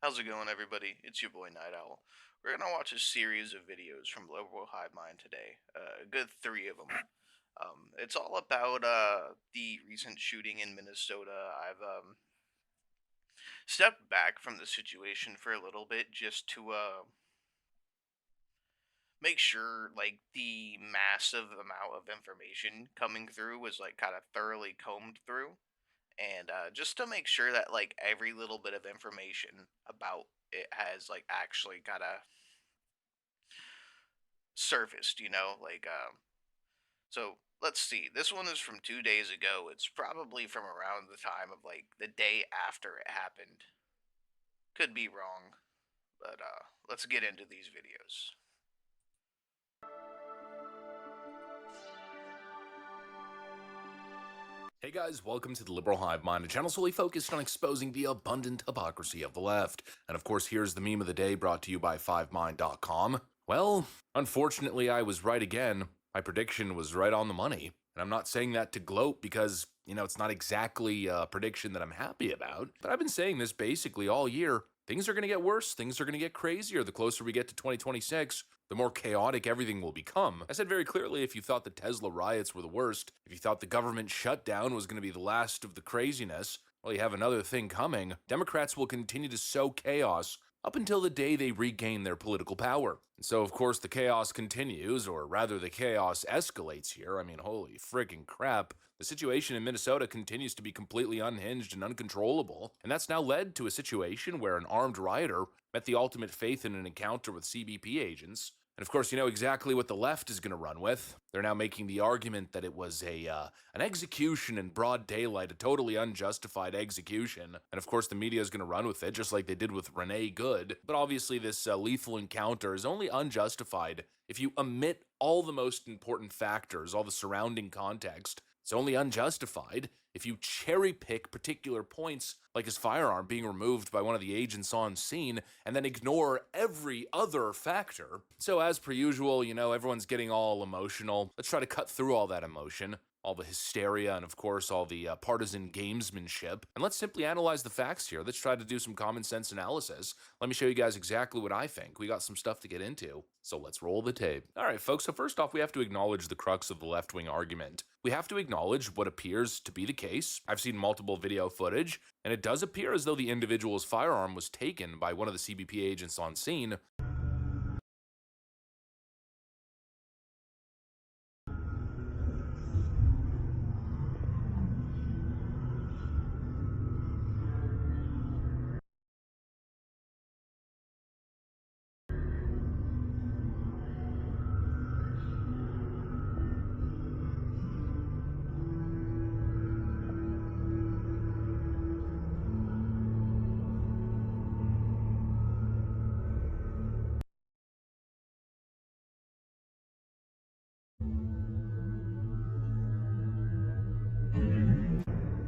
How's it going, everybody? It's your boy Night Owl. We're gonna watch a series of videos from Liberalhivemind today. A good three of them. It's all about the recent shooting in Minnesota. I've stepped back from the situation for a little bit just to make sure like the massive amount of information coming through was like kind of thoroughly combed through, and just to make sure that like every little bit of information about it has like actually kind of surfaced, so let's see. This one is from 2 days ago. It's probably from around the time of like the day after it happened. Could be wrong, but let's get into these videos. Hey guys, welcome to the Liberal Hive Mind, a channel solely focused on exposing the abundant hypocrisy of the left. And of course, here's the meme of the day brought to you by 5mind.com. Well, unfortunately, I was right again. My prediction was right on the money. And I'm not saying that to gloat because, it's not exactly a prediction that I'm happy about. But I've been saying this basically all year. Things are going to get worse. Things are going to get crazier the closer we get to 2026. The more chaotic everything will become. I said very clearly, if you thought the Tesla riots were the worst, if you thought the government shutdown was going to be the last of the craziness, well, you have another thing coming. Democrats will continue to sow chaos up until the day they regain their political power. And so, of course, the chaos continues, or rather, the chaos escalates here. I mean, holy friggin' crap. The situation in Minnesota continues to be completely unhinged and uncontrollable, and that's now led to a situation where an armed rioter met the ultimate faith in an encounter with CBP agents. And of course, you know exactly what the left is going to run with. They're now making the argument that it was an execution in broad daylight, a totally unjustified execution. And of course, the media is going to run with it, just like they did with Renee Good. But obviously, this lethal encounter is only unjustified if you omit all the most important factors, all the surrounding context. It's only unjustified if you cherry pick particular points, like his firearm being removed by one of the agents on scene, and then ignore every other factor. So, as per usual, everyone's getting all emotional. Let's try to cut through all that emotion, all the hysteria, and of course, all the partisan gamesmanship. And let's simply analyze the facts here. Let's try to do some common sense analysis. Let me show you guys exactly what I think. We got some stuff to get into, so let's roll the tape. All right, folks, so first off, we have to acknowledge the crux of the left wing argument. We have to acknowledge what appears to be the case. I've seen multiple video footage, and it does appear as though the individual's firearm was taken by one of the CBP agents on scene.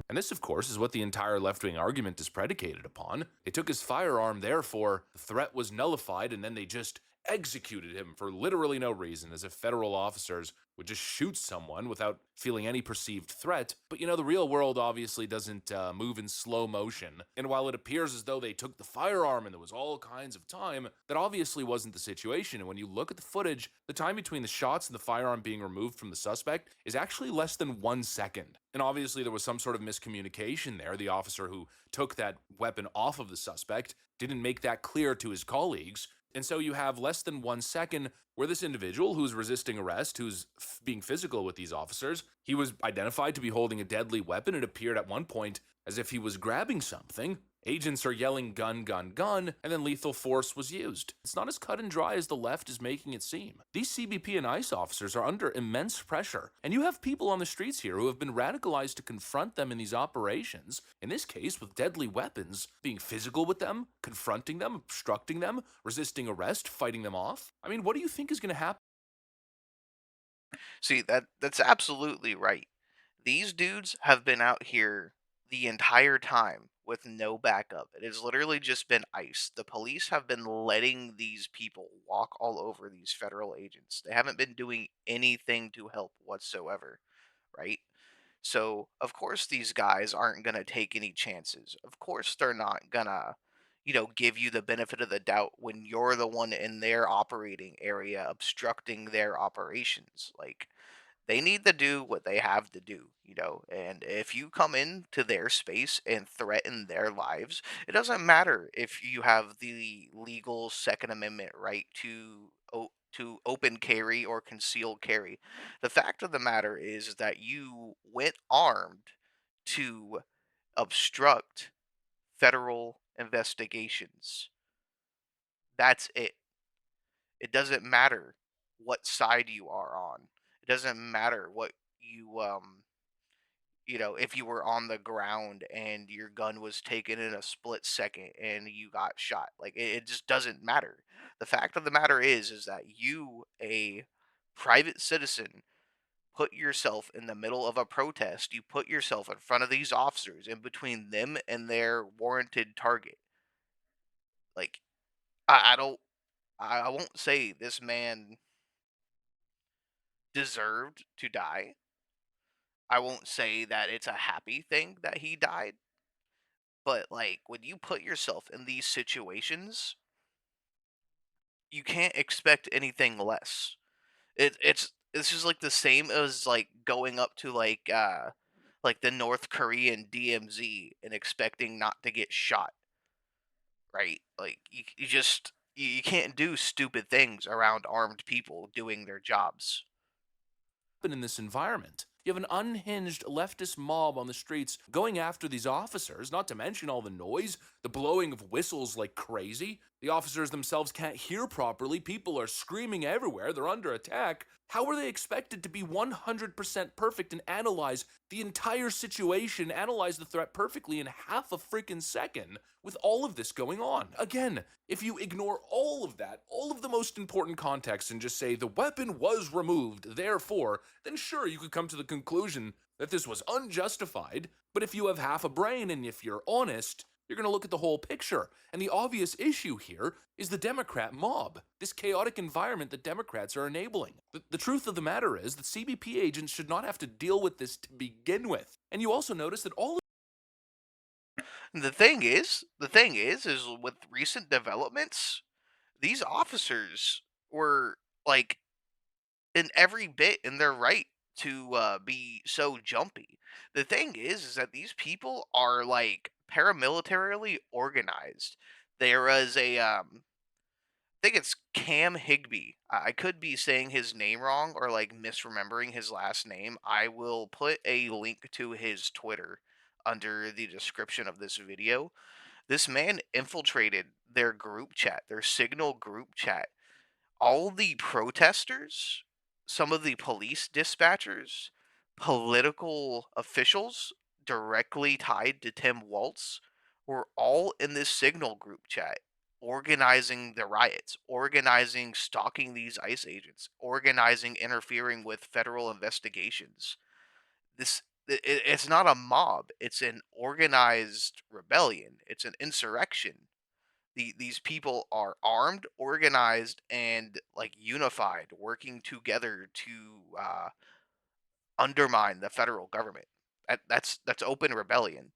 And this, of course, is what the entire left wing argument is predicated upon. They took his firearm, therefore, the threat was nullified, and then they just executed him for literally no reason, as if federal officers would just shoot someone without feeling any perceived threat. But the real world obviously doesn't move in slow motion. And while it appears as though they took the firearm and there was all kinds of time, that obviously wasn't the situation. And when you look at the footage, the time between the shots and the firearm being removed from the suspect is actually less than 1 second. And obviously, there was some sort of miscommunication there. The officer who took that weapon off of the suspect didn't make that clear to his colleagues. And so you have less than 1 second where this individual who's resisting arrest, who's being physical with these officers, he was identified to be holding a deadly weapon. It appeared at one point as if he was grabbing something. Agents are yelling gun, gun, gun, and then lethal force was used. It's not as cut and dry as the left is making it seem. These CBP and ICE officers are under immense pressure, and you have people on the streets here who have been radicalized to confront them in these operations, in this case with deadly weapons, being physical with them, confronting them, obstructing them, resisting arrest, fighting them off. I mean, what do you think is going to happen? See, that's absolutely right. These dudes have been out here the entire time with no backup. It has literally just been ice. The police have been letting these people walk all over these federal agents. They haven't been doing anything to help whatsoever, right? So, of course, these guys aren't going to take any chances. Of course, they're not going to, give you the benefit of the doubt when you're the one in their operating area obstructing their operations. Like, they need to do what they have to do. And if you come into their space and threaten their lives, it doesn't matter if you have the legal Second Amendment right to open carry or concealed carry. The fact of the matter is that you went armed to obstruct federal investigations. That's it. It doesn't matter what side you are on. It doesn't matter what if you were on the ground and your gun was taken in a split second and you got shot. Like, it just doesn't matter. The fact of the matter is that you, a private citizen, put yourself in the middle of a protest. You put yourself in front of these officers, in between them and their warranted target. Like, I don't I won't say this man deserved to die. I won't say that it's a happy thing that he died, but like, when you put yourself in these situations, you can't expect anything less. It's just like the same as like going up to like the North Korean DMZ and expecting not to get shot, right? Like, you can't do stupid things around armed people doing their jobs. In this environment. You have an unhinged leftist mob on the streets going after these officers, not to mention all the noise, the blowing of whistles like crazy. The officers themselves can't hear properly. People are screaming everywhere. They're under attack. How are they expected to be 100% perfect and analyze the entire situation, analyze the threat perfectly in half a freaking second with all of this going on? Again, if you ignore all of that, all of the most important context, and just say the weapon was removed, therefore, then sure, you could come to the conclusion that this was unjustified. But if you have half a brain and if you're honest, you're going to look at the whole picture. And the obvious issue here is the Democrat mob, this chaotic environment that Democrats are enabling. The truth of the matter is that CBP agents should not have to deal with this to begin with. And you also notice that all The thing is with recent developments, these officers were like in every bit in their right to be so jumpy. The thing is that these people are like paramilitarily organized. There is I think it's Cam Higby. I could be saying his name wrong or like misremembering his last name. I will put a link to his Twitter under the description of this video. This man infiltrated their group chat, their Signal group chat. All the protesters, some of the police dispatchers, political officials directly tied to Tim Waltz were all in this Signal group chat, organizing the riots, organizing stalking these ICE agents, organizing interfering with federal investigations. It's not a mob, it's an organized rebellion, it's an insurrection. These people are armed, organized, and like unified, working together to undermine the federal government. That's open rebellion.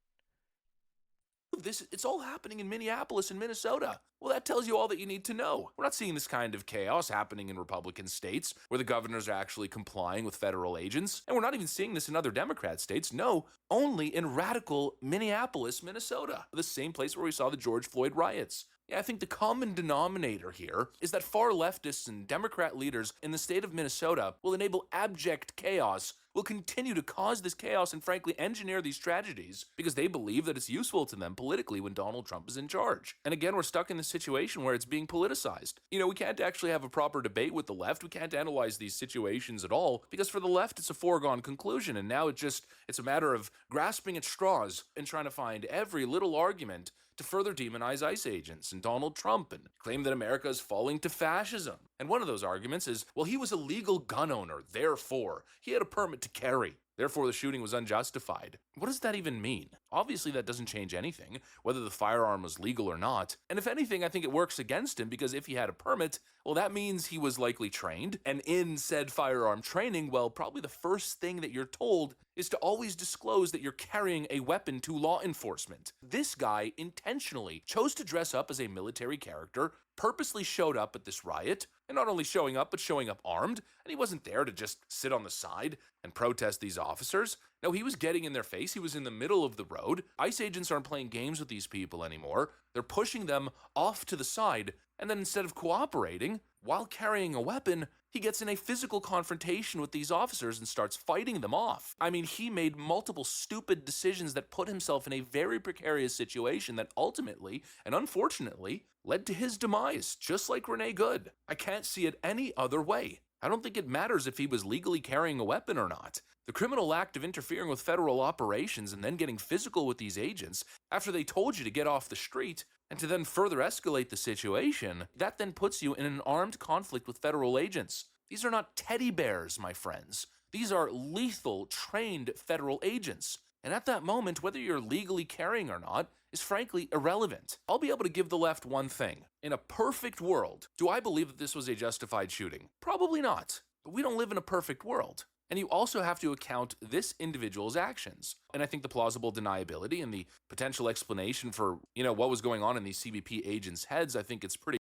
this, it's all happening in Minneapolis and Minnesota. Well, that tells you all that you need to know. We're not seeing this kind of chaos happening in Republican states where the governors are actually complying with federal agents. And we're not even seeing this in other Democrat states. No, only in radical Minneapolis, Minnesota, the same place where we saw the George Floyd riots. Yeah, I think the common denominator here is that far leftists and Democrat leaders in the state of Minnesota will enable abject chaos, will continue to cause this chaos and frankly engineer these tragedies because they believe that it's useful to them politically when Donald Trump is in charge. And again, we're stuck in this situation where it's being politicized. We can't actually have a proper debate with the left. We can't analyze these situations at all because for the left, it's a foregone conclusion. And now it's a matter of grasping at straws and trying to find every little argument to further demonize ICE agents and Donald Trump and claim that America is falling to fascism. And one of those arguments is, well, he was a legal gun owner, therefore he had a permit to carry. Therefore, the shooting was unjustified. What does that even mean? Obviously, that doesn't change anything, whether the firearm was legal or not. And if anything, I think it works against him because if he had a permit, well, that means he was likely trained. And in said firearm training, well, probably the first thing that you're told is to always disclose that you're carrying a weapon to law enforcement. This guy intentionally chose to dress up as a military character, purposely showed up at this riot, and not only showing up, but showing up armed. And he wasn't there to just sit on the side and protest these officers. No, he was getting in their face. He was in the middle of the road. ICE agents aren't playing games with these people anymore. They're pushing them off to the side. And then instead of cooperating, while carrying a weapon, he gets in a physical confrontation with these officers and starts fighting them off. I mean, he made multiple stupid decisions that put himself in a very precarious situation that ultimately, and unfortunately, led to his demise, just like Rene Good. I can't see it any other way. I don't think it matters if he was legally carrying a weapon or not. The criminal act of interfering with federal operations and then getting physical with these agents after they told you to get off the street and to then further escalate the situation, that then puts you in an armed conflict with federal agents. These are not teddy bears, my friends. These are lethal, trained federal agents. And at that moment, whether you're legally carrying or not is frankly irrelevant. I'll be able to give the left one thing. In a perfect world, do I believe that this was a justified shooting? Probably not. But we don't live in a perfect world. And you also have to account this individual's actions. And I think the plausible deniability and the potential explanation for, what was going on in these CBP agents' heads, I think it's pretty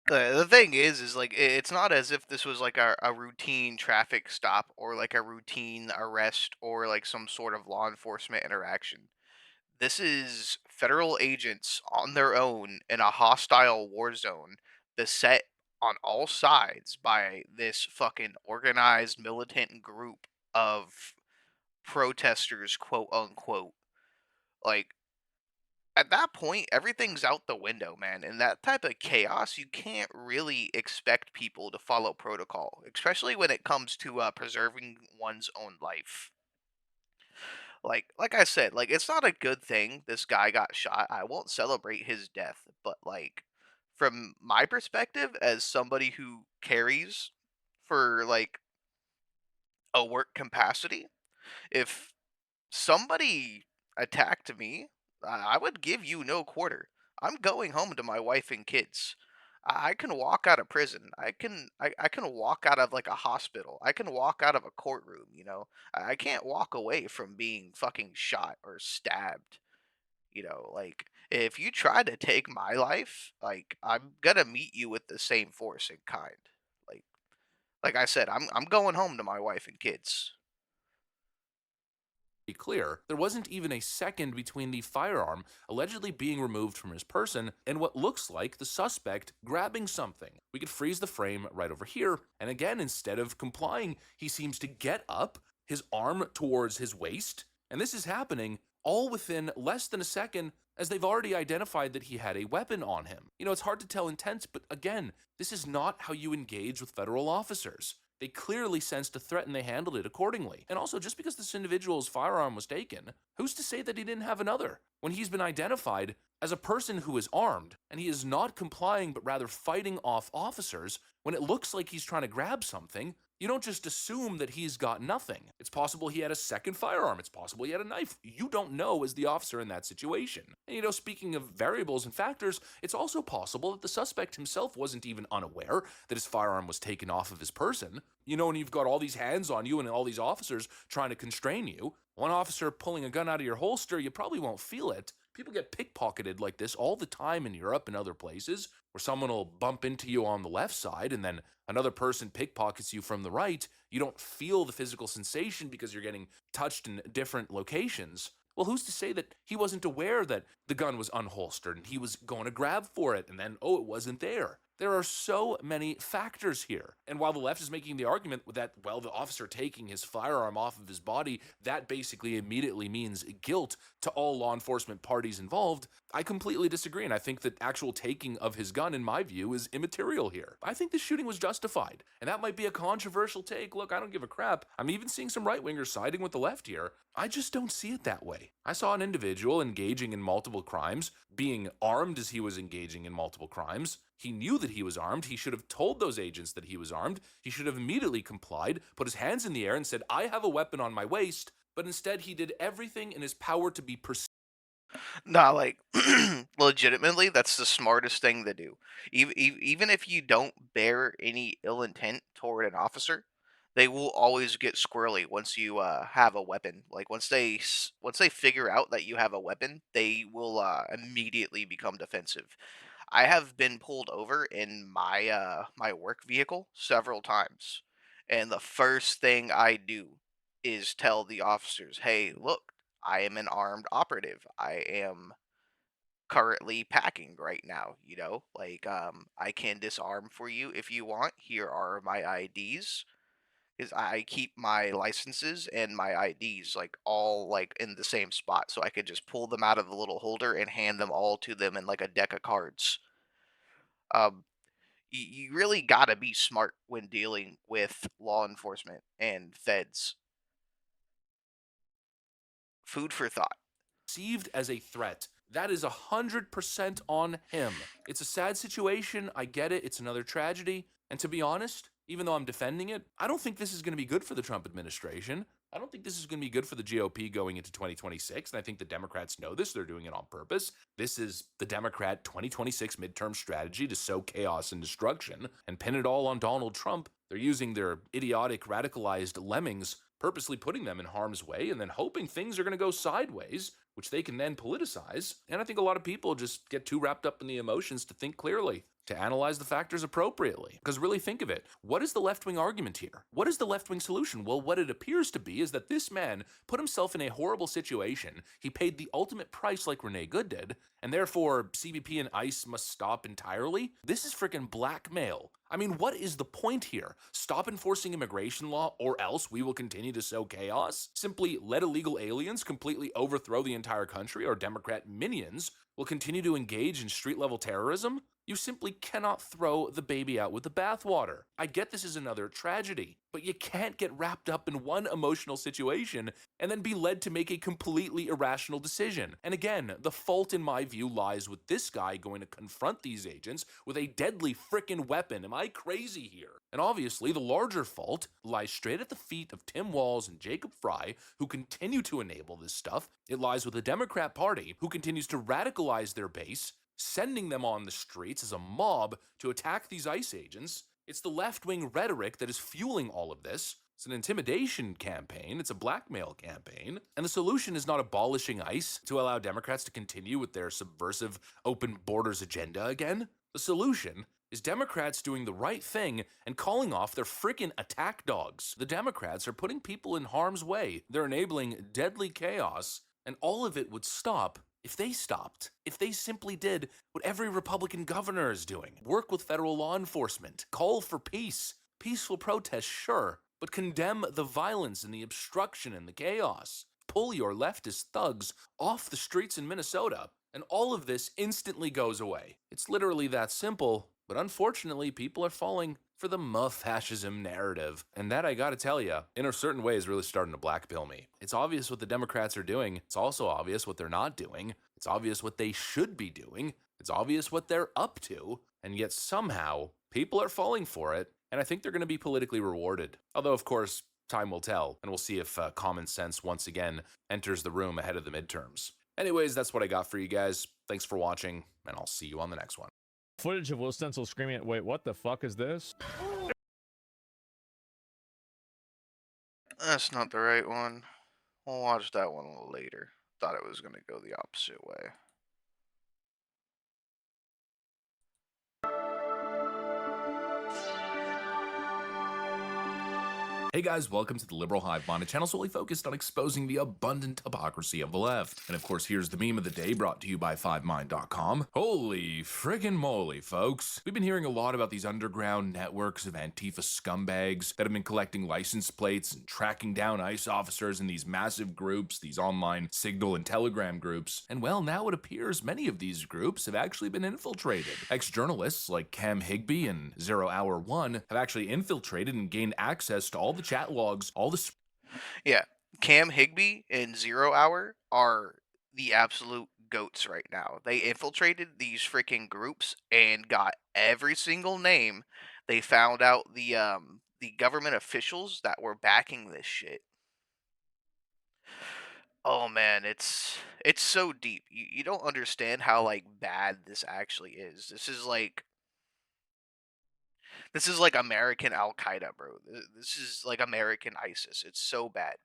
The thing is like it's not as if this was like a routine traffic stop or like a routine arrest or like some sort of law enforcement interaction. This is federal agents on their own in a hostile war zone, beset on all sides by this fucking organized militant group of protesters, quote unquote. Like, at that point, everything's out the window, man. In that type of chaos, you can't really expect people to follow protocol, especially when it comes to preserving one's own life. Like I said, like it's not a good thing this guy got shot. I won't celebrate his death, but like from my perspective as somebody who carries for like a work capacity, if somebody attacked me, I would give you no quarter. I'm going home to my wife and kids. I can walk out of prison. I can walk out of like a hospital. I can walk out of a courtroom, you know. I can't walk away from being fucking shot or stabbed, you know. Like if you try to take my life, like I'm gonna meet you with the same force and kind. Like like I said, I'm going home to my wife and kids. clear. There wasn't even a second between the firearm allegedly being removed from his person and what looks like the suspect grabbing something. We could freeze the frame right over here, and again, instead of complying, he seems to get up, his arm towards his waist, and this is happening all within less than a second as they've already identified that he had a weapon on him. It's hard to tell intent, but again, this is not how you engage with federal officers. They clearly sensed a threat and they handled it accordingly. And also, just because this individual's firearm was taken, who's to say that he didn't have another? When he's been identified as a person who is armed and he is not complying but rather fighting off officers, when it looks like he's trying to grab something, you don't just assume that he's got nothing. It's possible he had a second firearm. It's possible he had a knife. You don't know as the officer in that situation. And speaking of variables and factors, it's also possible that the suspect himself wasn't even unaware that his firearm was taken off of his person. And you've got all these hands on you and all these officers trying to constrain you. One officer pulling a gun out of your holster, you probably won't feel it. People get pickpocketed like this all the time in Europe and other places, where someone will bump into you on the left side and then another person pickpockets you from the right. You don't feel the physical sensation because you're getting touched in different locations. Well, who's to say that he wasn't aware that the gun was unholstered and he was going to grab for it and then, oh, it wasn't there? There are so many factors here. And while the left is making the argument that, well, the officer taking his firearm off of his body, that basically immediately means guilt to all law enforcement parties involved, I completely disagree. And I think that actual taking of his gun, in my view, is immaterial here. I think the shooting was justified. And that might be a controversial take. Look, I don't give a crap. I'm even seeing some right-wingers siding with the left here. I just don't see it that way. I saw an individual engaging in multiple crimes, being armed as he was engaging in multiple crimes. He knew that he was armed. He should have told those agents that he was armed. He should have immediately complied, put his hands in the air and said, I have a weapon on my waist. but instead he did everything in his power to be Nah, like legitimately, that's the smartest thing to do. Even if you don't bear any ill intent toward an officer, they will always get squirrely once you have a weapon. Like once they figure out that you have a weapon, they will immediately become defensive. I have been pulled over in my work vehicle several times, and the first thing I do is tell the officers, "Hey, look, I am an armed operative. I am currently packing right now, you know? Like I can disarm for you if you want. Here are my IDs." Is I keep my licenses and my IDs like all like in the same spot so I could just pull them out of the little holder and hand them all to them in like a deck of cards. Um you really got to be smart when dealing with law enforcement and feds. Food for thought. perceived as a threat. That is 100% on him. It's a sad situation. I get it. It's another tragedy. And to be honest, even though I'm defending it, I don't think this is going to be good for the Trump administration. I don't think this is going to be good for the GOP going into 2026. And I think the Democrats know this. They're doing it on purpose. This is the Democrat 2026 midterm strategy to sow chaos and destruction and pin it all on Donald Trump. They're using their idiotic, radicalized lemmings, purposely putting them in harm's way and then hoping things are going to go sideways, which they can then politicize. And I think a lot of people just get too wrapped up in the emotions to think clearly, to analyze the factors appropriately. Because really think of it. What is the left wing argument here? What is the left wing solution? Well, what it appears to be is that this man put himself in a horrible situation. He paid the ultimate price like Renee Good did, and therefore CBP and ICE must stop entirely. This is freaking blackmail. I mean, what is the point here? Stop enforcing immigration law, or else we will continue to sow chaos? Simply let illegal aliens completely overthrow the entire country, or Democrat minions will continue to engage in street level terrorism? You simply cannot throw the baby out with the bathwater. I get this is another tragedy, but you can't get wrapped up in one emotional situation and then be led to make a completely irrational decision. And again, the fault in my view lies with this guy going to confront these agents with a deadly frickin' weapon. Am I crazy here? And obviously, the larger fault lies straight at the feet of Tim Walz and Jacob Fry, who continue to enable this stuff. It lies with the Democrat Party, who continues to radicalize their base, sending them on the streets as a mob to attack these ICE agents. It's the left wing rhetoric that is fueling all of this. It's an intimidation campaign, it's a blackmail campaign, and the solution is not abolishing ICE to allow Democrats to continue with their subversive open borders agenda again. The solution is Democrats doing the right thing and calling off their freaking attack dogs. The Democrats are putting people in harm's way, they're enabling deadly chaos, and all of it would stop if they stopped, if they simply did what every Republican governor is doing: work with federal law enforcement, call for peace, peaceful protest, sure, but condemn the violence and the obstruction and the chaos. Pull your leftist thugs off the streets in Minnesota, and all of this instantly goes away. It's literally that simple, but unfortunately, people are falling for the muff fascism narrative. And that, I gotta tell you, in a certain way, is really starting to blackpill me. It's obvious what the Democrats are doing. It's also obvious what they're not doing. It's obvious what they should be doing. It's obvious what they're up to. And yet somehow, people are falling for it. And I think they're going to be politically rewarded. Although, of course, time will tell. And we'll see if common sense once again enters the room ahead of the midterms. Anyways, that's what I got for you guys. Thanks for watching, and I'll see you on the next one. Footage of Will Stencil screaming at, wait, what the fuck is this? That's not the right one. We'll watch that one a little later. Thought it was going to go the opposite way. Hey guys, welcome to the Liberal Hive Mind, a channel solely focused on exposing the abundant hypocrisy of the left. And of course, here's the meme of the day brought to you by 5mind.com. Holy friggin' moly, folks. We've been hearing a lot about these underground networks of Antifa scumbags that have been collecting license plates and tracking down ICE officers in these massive groups, these online Signal and Telegram groups. And well, now it appears many of these groups have actually been infiltrated. Ex-journalists like Cam Higby and 0 Hour 1 have actually infiltrated and gained access to all the chat logs, all the Yeah, Cam Higby and Zero Hour are the absolute goats right now. They infiltrated these freaking groups and got every single name. They found out the government officials that were backing this shit. Oh man, it's so deep. You don't understand how like bad this actually is. This is like American Al Qaeda, bro. This is like American ISIS. It's so bad.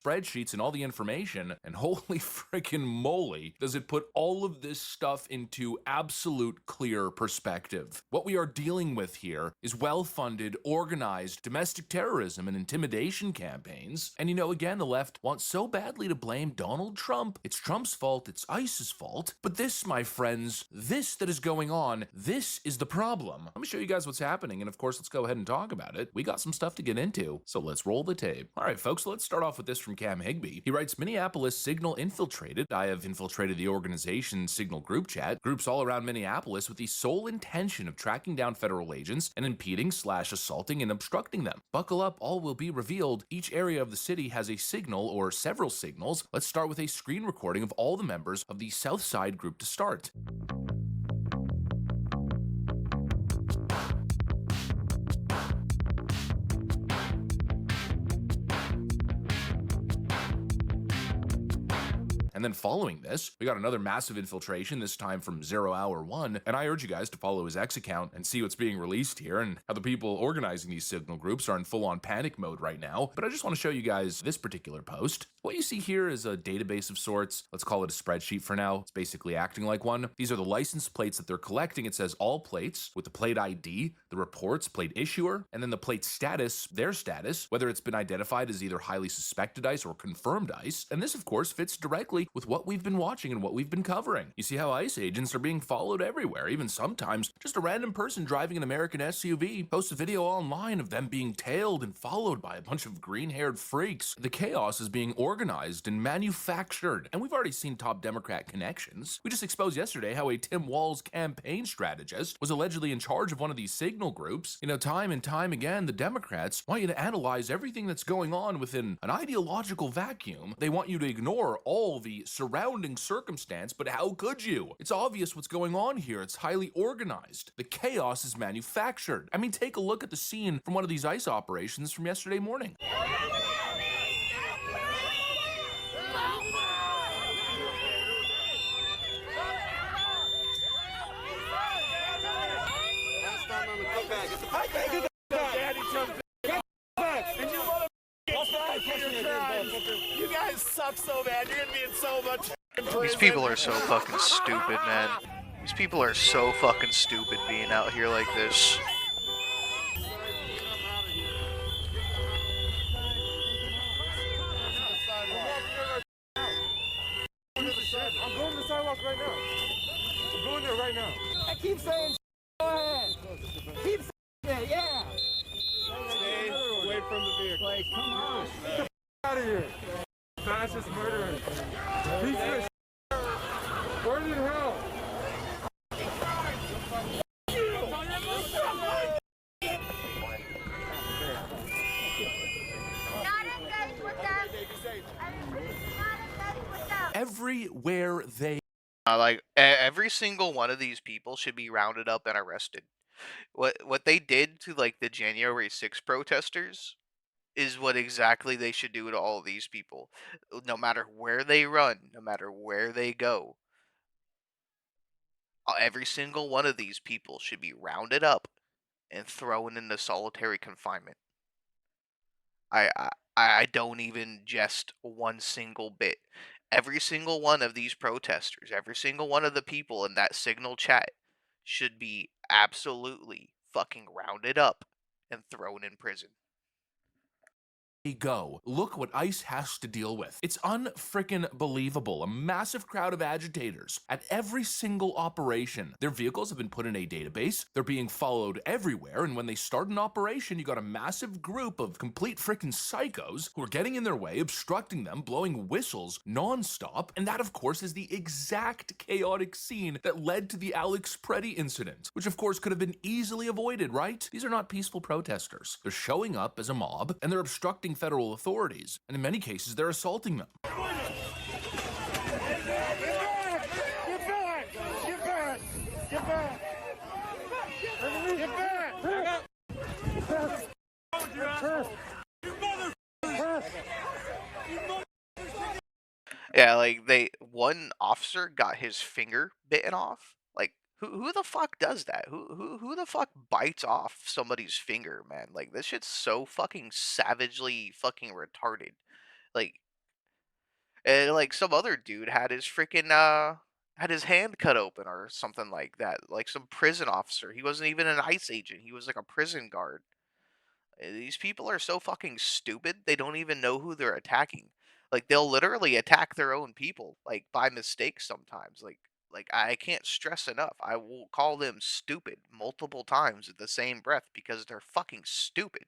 Spreadsheets and all the information, and holy freaking moly, does it put all of this stuff into absolute clear perspective. What we are dealing with here is well-funded, organized domestic terrorism and intimidation campaigns. And again, the left wants so badly to blame Donald Trump. It's Trump's fault, it's ISIS's fault. But this, my friends, this that is going on, this is the problem. Let me show you guys what's happening, and of course, let's go ahead and talk about it. We got some stuff to get into, so let's roll the tape. All right, folks, let's start off with this from Cam Higby. He writes, Minneapolis Signal infiltrated. I have infiltrated the organization's Signal group chat. Groups all around Minneapolis with the sole intention of tracking down federal agents and impeding/assaulting and obstructing them. Buckle up, all will be revealed. Each area of the city has a signal or several signals. Let's start with a screen recording of all the members of the South Side group to start. And then following this, we got another massive infiltration, this time from 0 Hour 1, and I urge you guys to follow his X account and see what's being released here and how the people organizing these signal groups are in full-on panic mode right now. But I just want to show you guys this particular post. What you see here is a database of sorts. Let's call it a spreadsheet for now. It's basically acting like one. These are the license plates that they're collecting. It says all plates with the plate ID, the reports, plate issuer, and then the plate status, their status, whether it's been identified as either highly suspected ICE or confirmed ICE. And this, of course, fits directly with what we've been watching and what we've been covering. You see how ICE agents are being followed everywhere. Even sometimes just a random person driving an American SUV posts a video online of them being tailed and followed by a bunch of green-haired freaks. The chaos is being organized and manufactured. And we've already seen top Democrat connections. We just exposed yesterday how a Tim Walz campaign strategist was allegedly in charge of one of these signal groups. Time and time again, the Democrats want you to analyze everything that's going on within an ideological vacuum. They want you to ignore all the surrounding circumstance, but how could you? It's obvious what's going on here. It's highly organized. The chaos is manufactured. I mean, take a look at the scene from one of these ICE operations from yesterday morning. You guys suck so bad. You're gonna be in so much prison. These people are so fucking stupid, man. These people are so fucking stupid being out here like this. I'm going to the sidewalk right now. I'm going there right now. I keep saying go ahead. Keep saying it, yeah. Stay away from the vehicle. Like, come on. Get the out of here. Fascist murderer. Piece of shit. Burn in hell. Everywhere they Every single one of these people should be rounded up and arrested. What they did to like the January 6th protesters is what exactly they should do to all of these people. No matter where they run, no matter where they go, every single one of these people should be rounded up and thrown into solitary confinement. I don't even jest one single bit. Every single one of these protesters, every single one of the people in that Signal chat should be absolutely fucking rounded up and thrown in prison. go. Look what ICE has to deal with. It's unfrickin' believable. A massive crowd of agitators at every single operation. Their vehicles have been put in a database. They're being followed everywhere. And when they start an operation, you got a massive group of complete frickin' psychos who are getting in their way, obstructing them, blowing whistles nonstop. And that, of course, is the exact chaotic scene that led to the Alex Preddy incident, which, of course, could have been easily avoided, right? These are not peaceful protesters. They're showing up as a mob, and they're obstructing federal authorities, and in many cases, they're assaulting them. Get back! Get back! Get back! Get back! Yeah, like one officer got his finger bitten off. Like who the fuck does that? Who the fuck bites off somebody's finger, man? Like this shit's so fucking savagely fucking retarded. Like and like some other dude had his freaking had his hand cut open or something like that. Like some prison officer. He wasn't even an ICE agent. He was like a prison guard. These people are so fucking stupid. They don't even know who they're attacking. Like they'll literally attack their own people, like by mistake sometimes. Like I can't stress enough. I will call them stupid multiple times at the same breath because they're fucking stupid.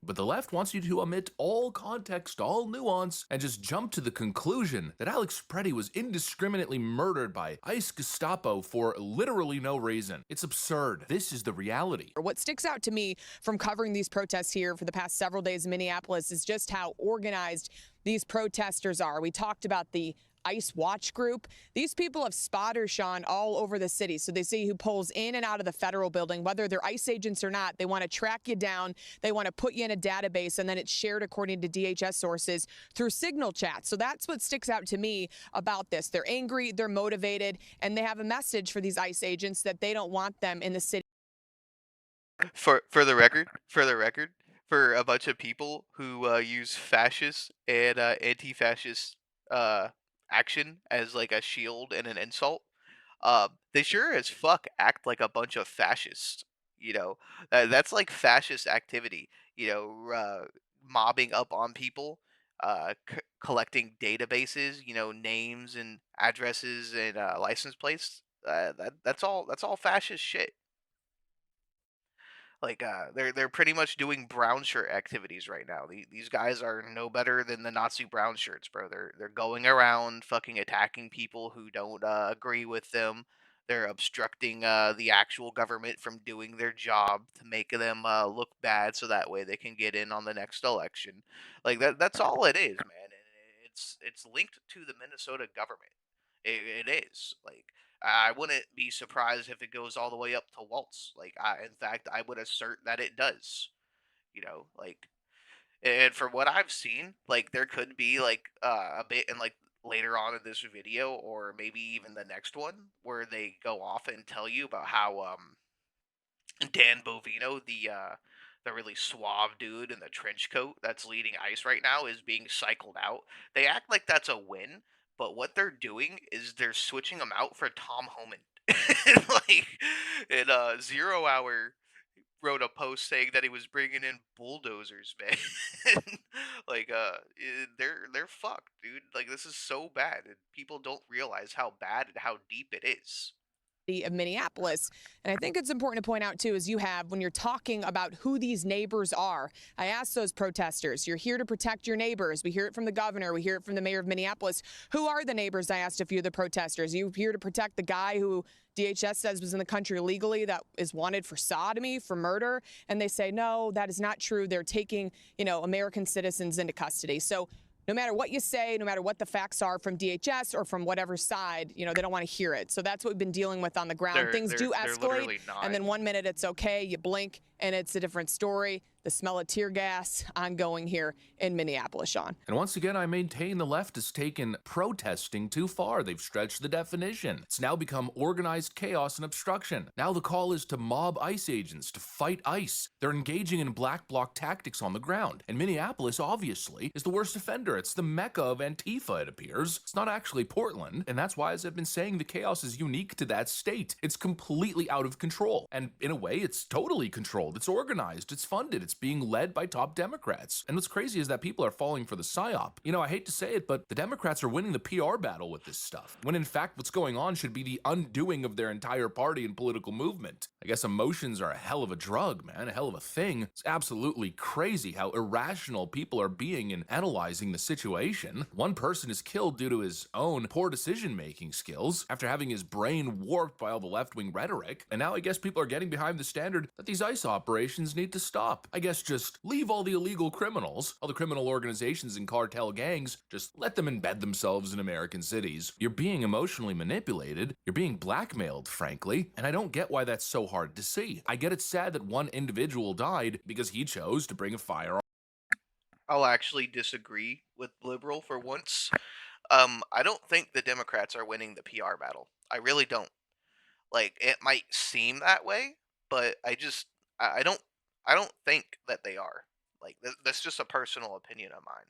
But the left wants you to omit all context, all nuance, and just jump to the conclusion that Alex Preddy was indiscriminately murdered by ICE Gestapo for literally no reason. It's absurd. This is the reality. What sticks out to me from covering these protests here for the past several days in Minneapolis is just how organized these protesters are. We talked about the ICE Watch Group. These people have spotters, Sean, all over the city. So they see who pulls in and out of the federal building, whether they're ICE agents or not. They want to track you down. They want to put you in a database, and then it's shared, according to DHS sources, through signal chat. So that's what sticks out to me about this. They're angry, they're motivated, and they have a message for these ICE agents that they don't want them in the city. For the record, for a bunch of people who use fascist and anti-fascist uh, action as like a shield and an insult, they sure as fuck act like a bunch of fascists. You know, that's like fascist activity. You know, mobbing up on people, collecting databases. You know, names and addresses and license plates. That's all fascist shit. Like they're pretty much doing brown shirt activities right now. These guys are no better than the Nazi brown shirts, bro. They're going around fucking attacking people who don't agree with them. They're obstructing the actual government from doing their job to make them look bad, so that way they can get in on the next election. Like that's all it is, man. And it's linked to the Minnesota government. It is like I wouldn't be surprised if it goes all the way up to Waltz. Like, in fact, I would assert that it does. You know, like, and from what I've seen, like, there could be like a bit in like later on in this video, or maybe even the next one, where they go off and tell you about how Dan Bovino, the really suave dude in the trench coat that's leading ICE right now, is being cycled out. They act like that's a win, but what they're doing is they're switching him out for Tom Homan. Like, and 0 Hour wrote a post saying that he was bringing in bulldozers, man. Like, they're fucked, dude. Like, this is so bad, and people don't realize how bad and how deep it is. Of Minneapolis. And I think it's important to point out, too, as you have, when you're talking about who these neighbors are, I asked those protesters, you're here to protect your neighbors. We hear it from the governor. We hear it from the mayor of Minneapolis. Who are the neighbors? I asked a few of the protesters. Are you here to protect the guy who DHS says was in the country illegally, that is wanted for sodomy, for murder? And they say, no, that is not true. They're taking, American citizens into custody. So no matter what you say, no matter what the facts are from DHS or from whatever side, they don't want to hear it. So that's what we've been dealing with on the ground. Things do They're escalate, literally not. and then 1 minute it's okay, you blink, and it's a different story. The smell of tear gas ongoing here in Minneapolis, Sean. And once again, I maintain the left has taken protesting too far. They've stretched the definition. It's now become organized chaos and obstruction. Now the call is to mob ICE agents, to fight ICE. They're engaging in black bloc tactics on the ground. And Minneapolis, obviously, is the worst offender. It's the mecca of Antifa, it appears. It's not actually Portland. And that's why, as I've been saying, the chaos is unique to that state. It's completely out of control. And in a way, it's totally controlled. It's organized. It's funded. It's being led by top Democrats. And what's crazy is that people are falling for the psyop. I hate to say it, but the Democrats are winning the PR battle with this stuff, when in fact what's going on should be the undoing of their entire party and political movement. I guess emotions are a hell of a drug, man, a hell of a thing. It's absolutely crazy how irrational people are being in analyzing the situation. One person is killed due to his own poor decision-making skills after having his brain warped by all the left-wing rhetoric, and now I guess people are getting behind the standard that these ICE operations need to stop. I guess just leave all the illegal criminals, all the criminal organizations and cartel gangs, just let them embed themselves in American cities. You're being emotionally manipulated, you're being blackmailed, frankly, and I don't get why that's so hard to see. I get it's sad that one individual died because he chose to bring a firearm. I'll actually disagree with Liberal for once. I don't think the Democrats are winning the PR battle. I really don't. Like, it might seem that way, but I don't think that they are. Like, that's just a personal opinion of mine.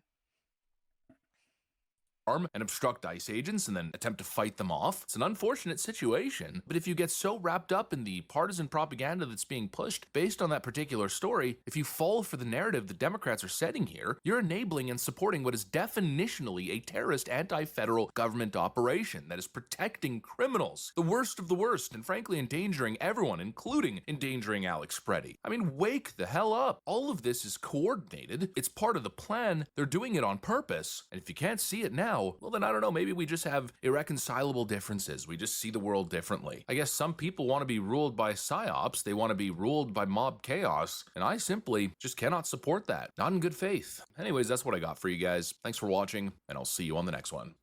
And obstruct ICE agents and then attempt to fight them off. It's an unfortunate situation, but if you get so wrapped up in the partisan propaganda that's being pushed based on that particular story, if you fall for the narrative the Democrats are setting here, you're enabling and supporting what is definitionally a terrorist anti-federal government operation that is protecting criminals, the worst of the worst, and frankly endangering everyone, including endangering Alex Preddy. I mean, wake the hell up. All of this is coordinated. It's part of the plan. They're doing it on purpose. And if you can't see it now, well then I don't know, maybe we just have irreconcilable differences. We just see the world differently. I guess some people want to be ruled by psyops, they want to be ruled by mob chaos, and I simply just cannot support that. Not in good faith. Anyways, that's what I got for you guys. Thanks for watching, and I'll see you on the next one.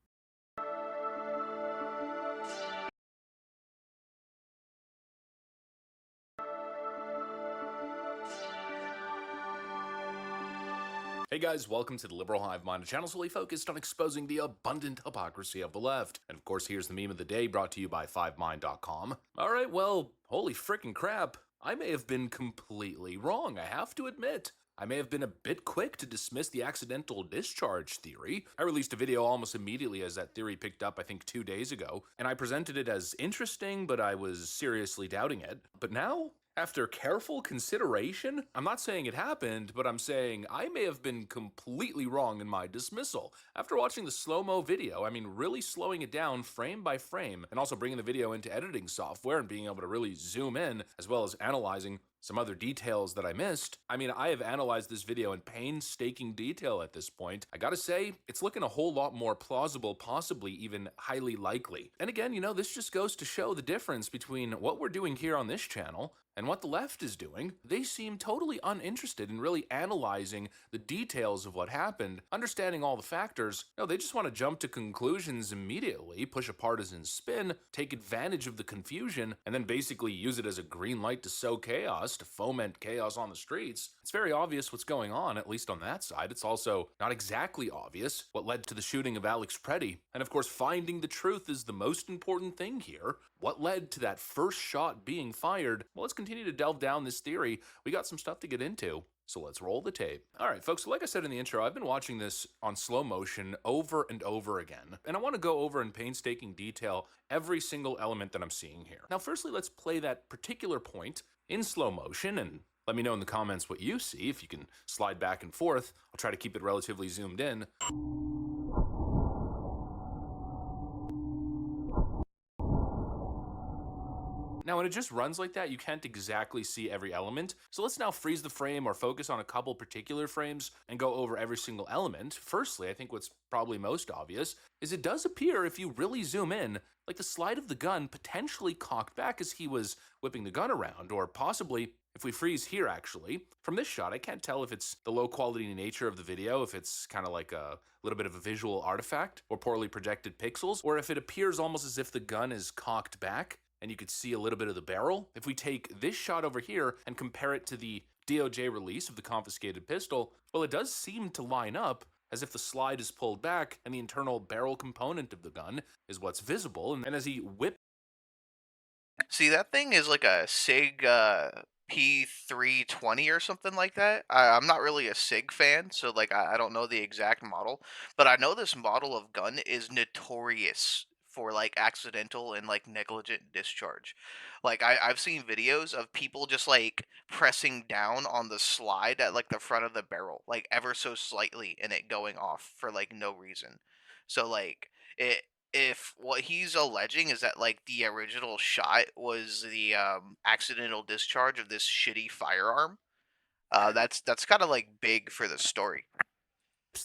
Hey guys, welcome to the Liberalhivemind, a channel solely focused on exposing the abundant hypocrisy of the left. And of course, here's the meme of the day brought to you by 5mind.com. Alright, well, holy frickin' crap. I may have been completely wrong, I have to admit. I may have been a bit quick to dismiss the accidental discharge theory. I released a video almost immediately as that theory picked up, I think 2 days ago, and I presented it as interesting, but I was seriously doubting it. But now, after careful consideration, I'm not saying it happened, but I'm saying I may have been completely wrong in my dismissal. After watching the slow-mo video, I mean really slowing it down frame by frame, and also bringing the video into editing software and being able to really zoom in, as well as analyzing some other details that I missed. I mean, I have analyzed this video in painstaking detail at this point. I gotta say, it's looking a whole lot more plausible, possibly even highly likely. And again, you know, this just goes to show the difference between what we're doing here on this channel and what the left is doing. They seem totally uninterested in really analyzing the details of what happened, understanding all the factors. No, they just want to jump to conclusions immediately, push a partisan spin, take advantage of the confusion, and then basically use it as a green light to sow chaos, to foment chaos on the streets. It's very obvious what's going on, at least on that side. It's also not exactly obvious what led to the shooting of Alex Preddy. And of course, finding the truth is the most important thing here. What led to that first shot being fired? Well, let's continue to delve down this theory. We got some stuff to get into, so let's roll the tape. All right, folks, so like I said in the intro, I've been watching this on slow motion over and over again, and I want to go over in painstaking detail every single element that I'm seeing here. Now, firstly, let's play that particular point in slow motion, and let me know in the comments what you see. If you can slide back and forth, I'll try to keep it relatively zoomed in. Now, when it just runs like that, you can't exactly see every element. So let's now freeze the frame or focus on a couple particular frames and go over every single element. Firstly, I think what's probably most obvious is it does appear, if you really zoom in, like the slide of the gun potentially cocked back as he was whipping the gun around, or possibly, if we freeze here actually, from this shot, I can't tell if it's the low quality nature of the video, if it's kind of like a little bit of a visual artifact, or poorly projected pixels, or if it appears almost as if the gun is cocked back, and you could see a little bit of the barrel. If we take this shot over here and compare it to the DOJ release of the confiscated pistol, well, it does seem to line up as if the slide is pulled back and the internal barrel component of the gun is what's visible. And as he whips... See, that thing is like a SIG P320 or something like that. I'm not really a SIG fan, so like I don't know the exact model, but I know this model of gun is notorious for like accidental and like negligent discharge. Like I've seen videos of people just like pressing down on the slide at like the front of the barrel, like ever so slightly, and it going off for like no reason. So like it if what he's alleging is that like the original shot was the accidental discharge of this shitty firearm, that's kind of like big for the story.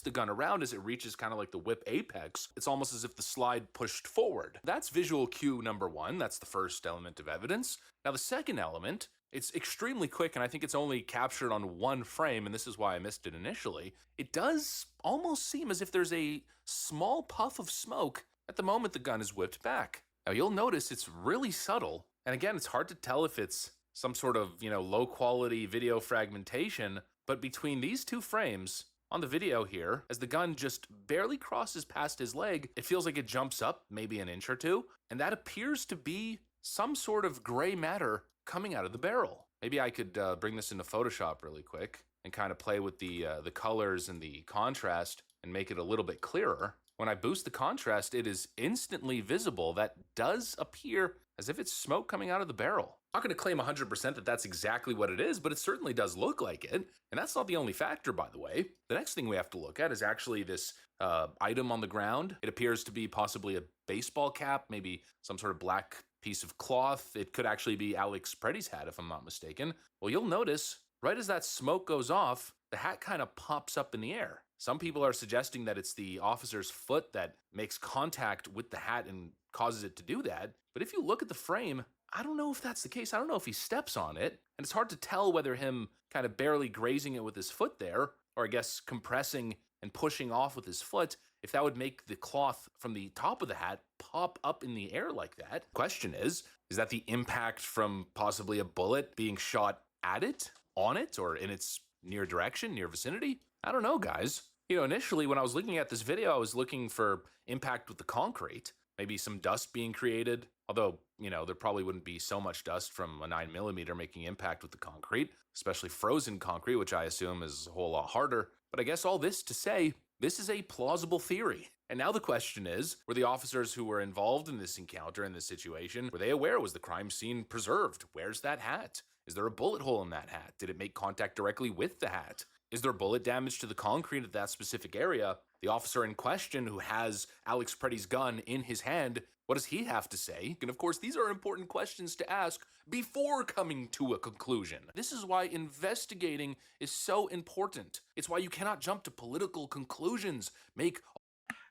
the gun around as it reaches kind of like the whip apex, it's almost as if the slide pushed forward. That's visual cue number one. That's the first element of evidence. Now, the second element, it's extremely quick, and I think it's only captured on one frame, and this is why I missed it initially. It does almost seem as if there's a small puff of smoke at the moment the gun is whipped back. Now, you'll notice it's really subtle, and again, it's hard to tell if it's some sort of, low-quality video fragmentation, but between these two frames, On the video here, as the gun just barely crosses past his leg, it feels like it jumps up maybe an inch or two, and that appears to be some sort of gray matter coming out of the barrel. Maybe I could bring this into Photoshop really quick and kind of play with the colors and the contrast and make it a little bit clearer. When I boost the contrast, it is instantly visible. That does appear as if it's smoke coming out of the barrel. I'm not going to claim 100% that that's exactly what it is, but it certainly does look like it. And that's not the only factor, by the way. The next thing we have to look at is actually this item on the ground. It appears to be possibly a baseball cap, maybe some sort of black piece of cloth. It could actually be Alex Preddy's hat, if I'm not mistaken. Well, you'll notice right as that smoke goes off, the hat kind of pops up in the air. Some people are suggesting that it's the officer's foot that makes contact with the hat and causes it to do that. But if you look at the frame, I don't know if that's the case. I don't know if he steps on it. And it's hard to tell whether him kind of barely grazing it with his foot there, or I guess compressing and pushing off with his foot, if that would make the cloth from the top of the hat pop up in the air like that. Question is that the impact from possibly a bullet being shot at it, on it, or in its near direction, near vicinity? I don't know, guys. You know, initially when I was looking at this video, I was looking for impact with the concrete, maybe some dust being created. Although, you know, there probably wouldn't be so much dust from a 9mm making impact with the concrete, especially frozen concrete, which I assume is a whole lot harder. But I guess all this to say, this is a plausible theory. And now the question is, were the officers who were involved in this encounter, in this situation, were they aware? Was the crime scene preserved? Where's that hat? Is there a bullet hole in that hat? Did it make contact directly with the hat? Is there bullet damage to the concrete at that specific area? The officer in question who has Alex Preddy's gun in his hand, what does he have to say? And of course, these are important questions to ask before coming to a conclusion. This is why investigating is so important. It's why you cannot jump to political conclusions, make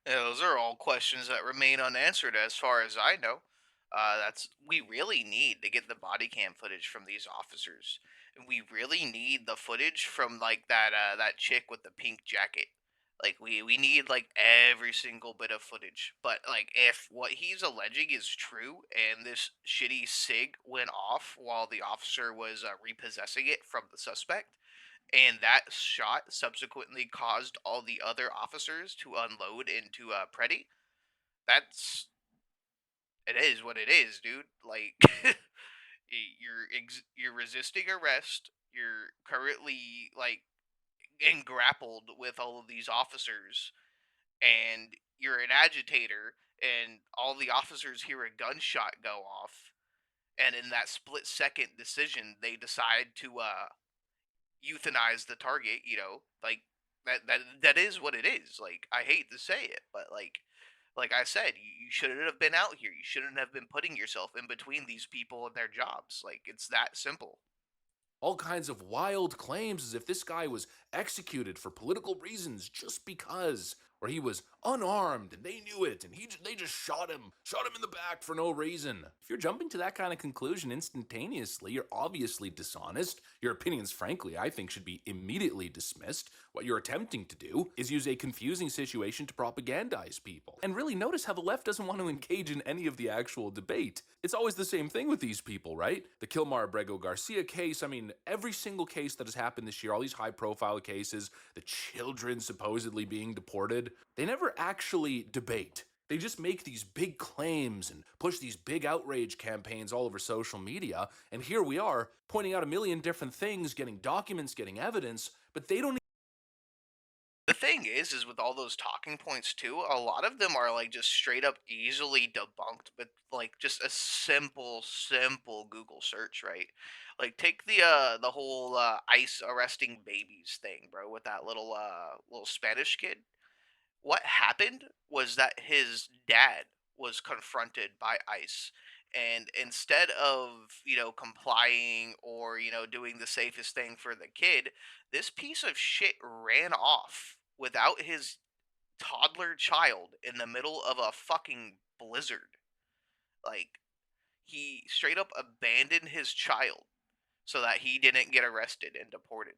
Yeah, those are all questions that remain unanswered as far as I know. We really need to get the body cam footage from these officers. And we really need the footage from like that chick with the pink jacket. Like we need like every single bit of footage. But like if what he's alleging is true and this shitty sig went off while the officer was repossessing it from the suspect, and that shot subsequently caused all the other officers to unload into Preddy. That's it is what it is, dude. Like you're resisting arrest. You're currently like grappled with all of these officers, and you're an agitator. And all the officers hear a gunshot go off, and in that split second decision, they decide to euthanize the target. You know, like that is what it is. Like I hate to say it, but like I said, you shouldn't have been out here. You shouldn't have been putting yourself in between these people and their jobs. Like it's that simple. all kinds of wild claims as if this guy was executed for political reasons just because, or he was unarmed and they knew it and they just shot him in the back for no reason. If you're jumping to that kind of conclusion instantaneously, you're obviously dishonest. Your opinions, frankly, I think should be immediately dismissed. What you're attempting to do is use a confusing situation to propagandize people. And really notice how the left doesn't want to engage in any of the actual debate. It's always the same thing with these people, right? The Kilmar Abrego Garcia case, I mean, every single case that has happened this year, all these high profile cases, the children supposedly being deported, they never actually debate. They just make these big claims and push these big outrage campaigns all over social media. And here we are pointing out a million different things, getting documents, getting evidence, but they don't. The thing is with all those talking points too, a lot of them are like just straight up easily debunked, but like just a simple Google search, right? Like take the whole ICE arresting babies thing, bro, with that little Spanish kid. What happened was that his dad was confronted by ICE, and instead of complying or doing the safest thing for the kid, this piece of shit ran off without his toddler child in the middle of a fucking blizzard. Like he straight up abandoned his child so that he didn't get arrested and deported.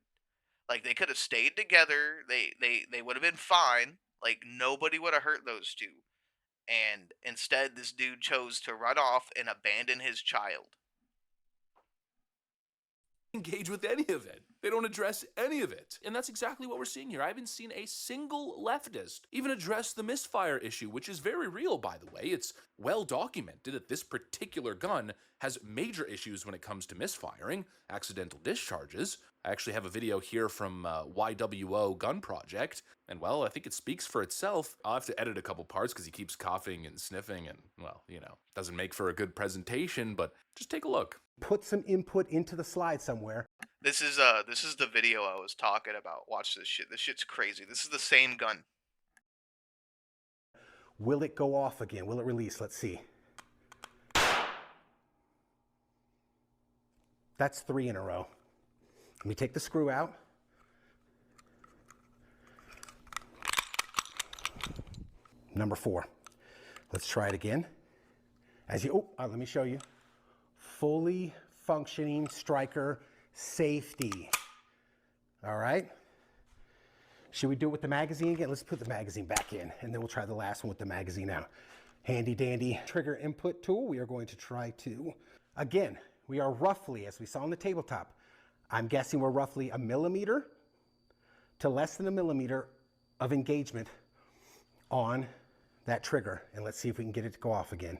Like they could have stayed together. They would have been fine. Like nobody would have hurt those two. And instead this dude chose to run off and abandon his child. Engage with any of it. They don't address any of it. And that's exactly what we're seeing here. I haven't seen a single leftist even address the misfire issue, which is very real, by the way. It's well documented that this particular gun has major issues when it comes to misfiring, accidental discharges. I actually have a video here from YWO Gun Project, and well, I think it speaks for itself. I'll have to edit a couple parts because he keeps coughing and sniffing and, well, you know, doesn't make for a good presentation, but just take a look. Put some input into the slide somewhere. This is the video I was talking about. Watch this shit. This shit's crazy. This is the same gun. Will it go off again? Will it release? Let's see. That's 3 in a row. Let me take the screw out. Number 4. Let's try it again. Let me show you. Fully functioning striker safety. All right. Should we do it with the magazine again? Let's put the magazine back in, and then we'll try the last one with the magazine out. Handy dandy trigger input tool. We are going to try to, again, we are roughly, as we saw on the tabletop, I'm guessing we're roughly a millimeter to less than a millimeter of engagement on that trigger. And let's see if we can get it to go off again.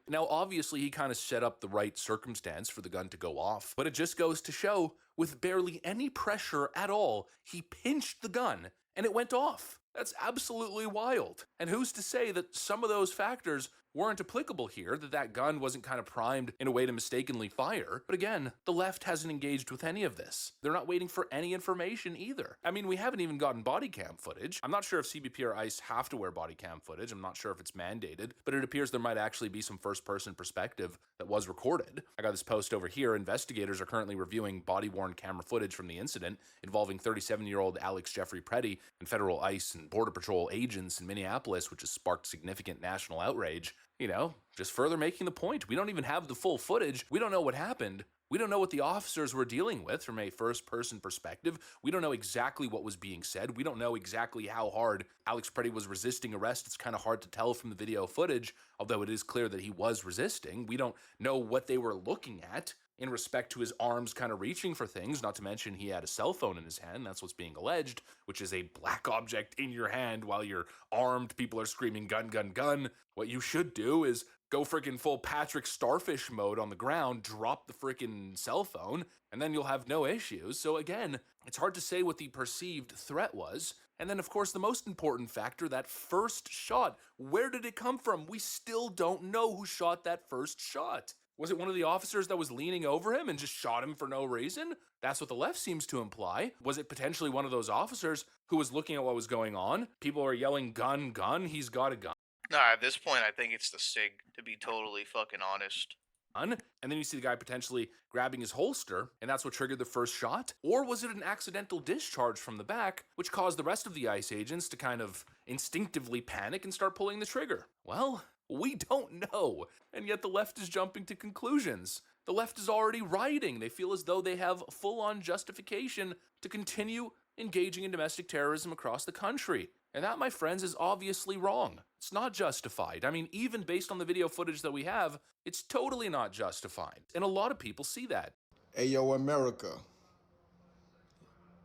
Now, obviously, he kind of set up the right circumstance for the gun to go off, but it just goes to show, with barely any pressure at all, he pinched the gun and it went off. That's absolutely wild. And who's to say that some of those factors weren't applicable here, that gun wasn't kind of primed in a way to mistakenly fire? But again, the left hasn't engaged with any of this. They're not waiting for any information either. I mean, we haven't even gotten body cam footage. I'm not sure if CBP or ICE have to wear body cam footage. I'm not sure if it's mandated, but it appears there might actually be some first-person perspective that was recorded. I got this post over here. Investigators are currently reviewing body-worn camera footage from the incident involving 37-year-old Alex Jeffrey Preddy and federal ICE and Border Patrol agents in Minneapolis, which has sparked significant national outrage. You know, just further making the point, we don't even have the full footage. We don't know what happened. We don't know what the officers were dealing with from a first-person perspective. We don't know exactly what was being said. We don't know exactly how hard Alex Preddy was resisting arrest. It's kind of hard to tell from the video footage, although it is clear that he was resisting. We don't know what they were looking at in respect to his arms kind of reaching for things, not to mention he had a cell phone in his hand. That's what's being alleged, which is a black object in your hand while you're armed. People are screaming, gun, gun, gun. What you should do is go freaking full Patrick Starfish mode on the ground, drop the freaking cell phone, and then you'll have no issues. So again, it's hard to say what the perceived threat was. And then, of course, the most important factor, that first shot. Where did it come from? We still don't know who shot that first shot. Was it one of the officers that was leaning over him and just shot him for no reason? That's what the left seems to imply. Was it potentially one of those officers who was looking at what was going on? People are yelling, gun, gun, he's got a gun. Nah, at this point, I think it's the SIG, to be totally fucking honest. And then you see the guy potentially grabbing his holster, and that's what triggered the first shot? Or was it an accidental discharge from the back, which caused the rest of the ICE agents to kind of instinctively panic and start pulling the trigger? Well, we don't know, and yet the left is jumping to conclusions. The left is already rioting. They feel as though they have full-on justification to continue engaging in domestic terrorism across the country. And that, my friends, is obviously wrong. It's not justified. I mean, even based on the video footage that we have, it's totally not justified. And a lot of people see that. Hey, yo, America,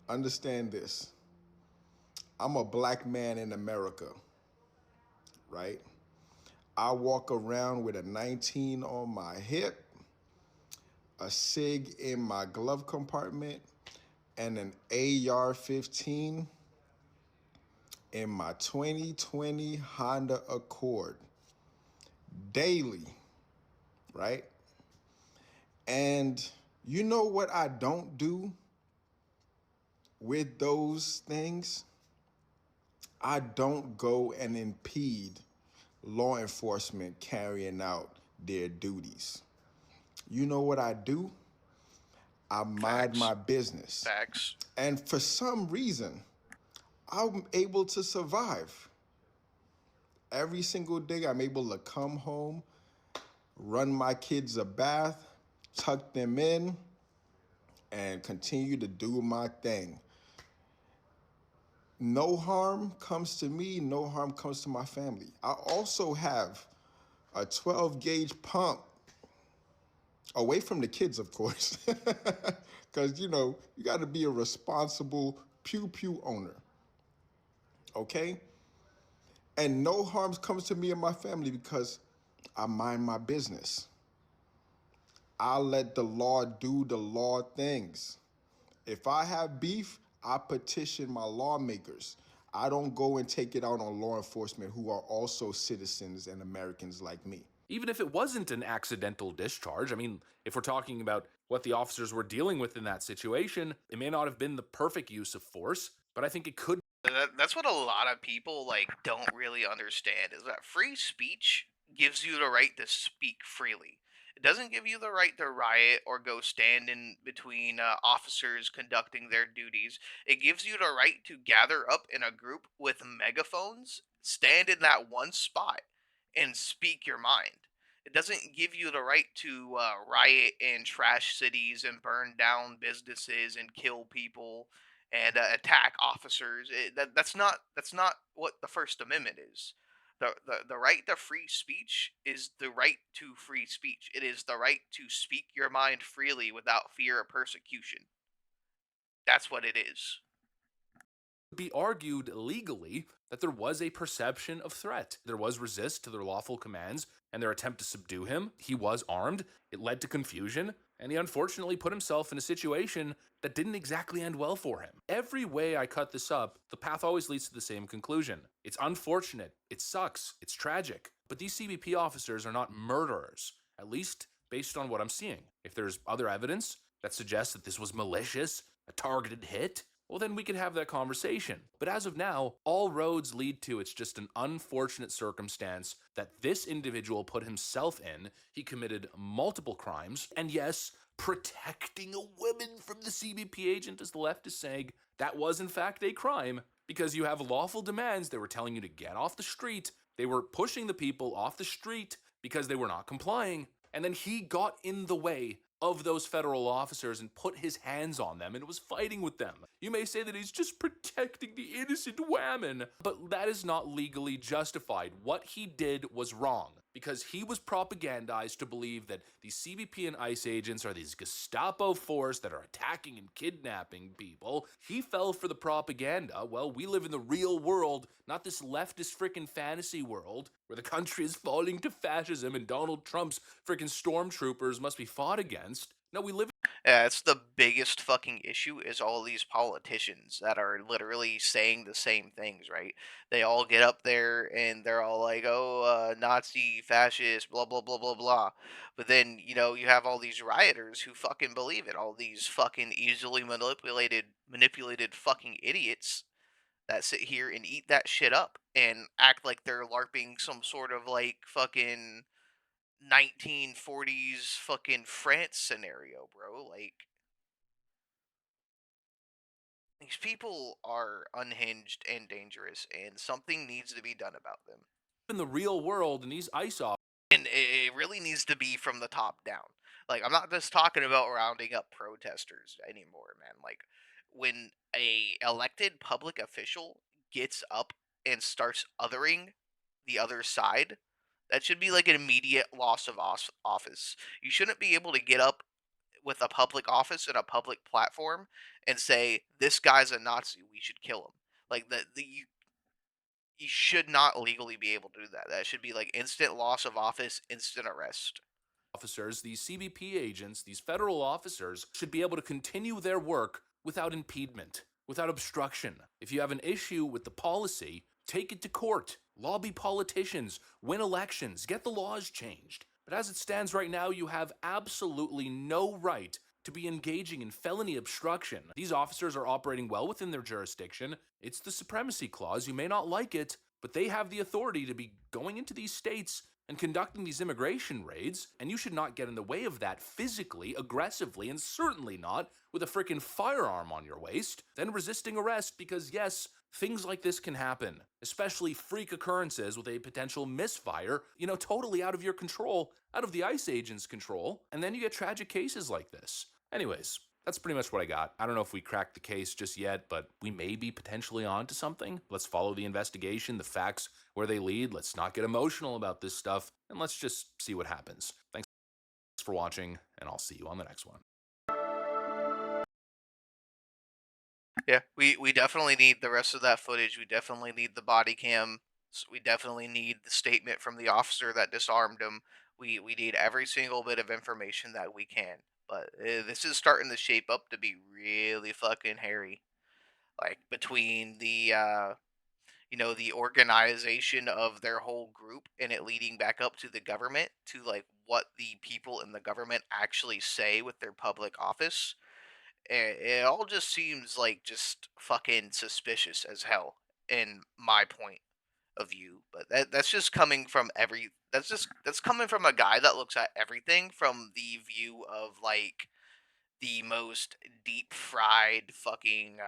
understand this. I'm a black man in America, right? I walk around with a 19 on my hip, a SIG in my glove compartment, and an AR-15 in my 2020 Honda Accord daily, right? And you know what I don't do with those things? I don't go and impede law enforcement carrying out their duties. You know what I do? I mind my business. Facts. And for some reason, I'm able to survive. Every single day, I'm able to come home, run my kids a bath, tuck them in, and continue to do my thing. No harm comes to me, no harm comes to my family. I also have a 12-gauge pump Away from the kids, of course, because you know you got to be a responsible pew pew owner, okay? And no harm comes to me and my family because I mind my business. I let the law do the law things. If I have beef, I petition my lawmakers. I don't go and take it out on law enforcement who are also citizens and Americans like me. Even if it wasn't an accidental discharge, I mean, if we're talking about what the officers were dealing with in that situation, it may not have been the perfect use of force, but I think it could. That's what a lot of people like don't really understand is that free speech gives you the right to speak freely. It doesn't give you the right to riot or go stand in between officers conducting their duties. It gives you the right to gather up in a group with megaphones, stand in that one spot, and speak your mind. It doesn't give you the right to riot and trash cities and burn down businesses and kill people and attack officers. That's not what the First Amendment is. The right to free speech is the right to free speech. It is the right to speak your mind freely without fear of persecution. That's what it is. Be argued legally that there was a perception of threat. There was resist to their lawful commands and their attempt to subdue him. He was armed. It led to confusion, and he unfortunately put himself in a situation that didn't exactly end well for him. Every way I cut this up, the path always leads to the same conclusion. It's unfortunate, it sucks, it's tragic, but these CBP officers are not murderers, at least based on what I'm seeing. If there's other evidence that suggests that this was malicious, a targeted hit, well, then we can have that conversation. But as of now, all roads lead to it's just an unfortunate circumstance that this individual put himself in. He committed multiple crimes, and yes, protecting a woman from the CBP agent, as the left is saying, that was in fact a crime because you have lawful demands. They were telling you to get off the street. They were pushing the people off the street because they were not complying. And then he got in the way of those federal officers and put his hands on them and was fighting with them. You may say that he's just protecting the innocent women, but that is not legally justified. What he did was wrong because he was propagandized to believe that these CBP and ICE agents are these Gestapo force that are attacking and kidnapping people. He fell for the propaganda. Well, we live in the real world, not this leftist freaking fantasy world where the country is falling to fascism and Donald Trump's freaking stormtroopers must be fought against. No, we live. Yeah, it's the biggest fucking issue is all these politicians that are literally saying the same things, right? They all get up there and they're all like, "Oh, Nazi, fascist, blah blah blah blah blah," but then you have all these rioters who fucking believe it. All these fucking easily manipulated fucking idiots that sit here and eat that shit up and act like they're larping some sort of like fucking 1940s fucking France scenario, bro. Like, these people are unhinged and dangerous, and something needs to be done about them. In the real world, and these ICE officers. And it really needs to be from the top down. Like, I'm not just talking about rounding up protesters anymore, man. Like, when a elected public official gets up and starts othering the other side, that should be like an immediate loss of office. You shouldn't be able to get up with a public office and a public platform and say this guy's a Nazi, we should kill him. Like you should not legally be able to do that. That should be like instant loss of office, instant arrest. Officers, these CBP agents, these federal officers should be able to continue their work without impediment, without obstruction. If you have an issue with the policy, take it to court, lobby politicians, win elections, get the laws changed. But as it stands right now, you have absolutely no right to be engaging in felony obstruction. These officers are operating well within their jurisdiction. It's the supremacy clause. You may not like it, but they have the authority to be going into these states and conducting these immigration raids, and you should not get in the way of that physically, aggressively, and certainly not with a freaking firearm on your waist, then resisting arrest because, yes, things like this can happen, especially freak occurrences with a potential misfire, totally out of your control, out of the ICE agent's control, and then you get tragic cases like this. Anyways, that's pretty much what I got. I don't know if we cracked the case just yet, but we may be potentially on to something. Let's follow the investigation, the facts, where they lead. Let's not get emotional about this stuff, and let's just see what happens. Thanks for watching, and I'll see you on the next one. Yeah, we definitely need the rest of that footage. We definitely need the body cam. We definitely need the statement from the officer that disarmed him. We need every single bit of information that we can. But this is starting to shape up to be really fucking hairy. Like between the the organization of their whole group and it leading back up to the government to like what the people in the government actually say with their public office. It all just seems like just fucking suspicious as hell in my point of view. But that's just coming from that's coming from a guy that looks at everything from the view of like the most deep fried fucking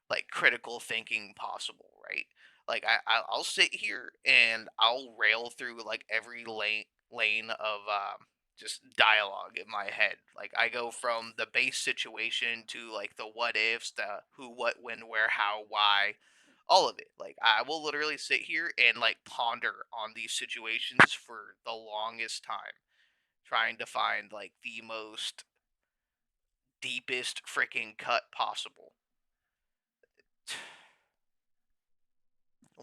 like critical thinking possible, right? Like I'll sit here and I'll rail through like every lane of just dialogue in my head. Like I go from the base situation to like the what ifs, the who, what, when, where, how, why, all of it. Like I will literally sit here and like ponder on these situations for the longest time, trying to find like the most deepest freaking cut possible.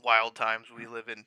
Wild times we live in.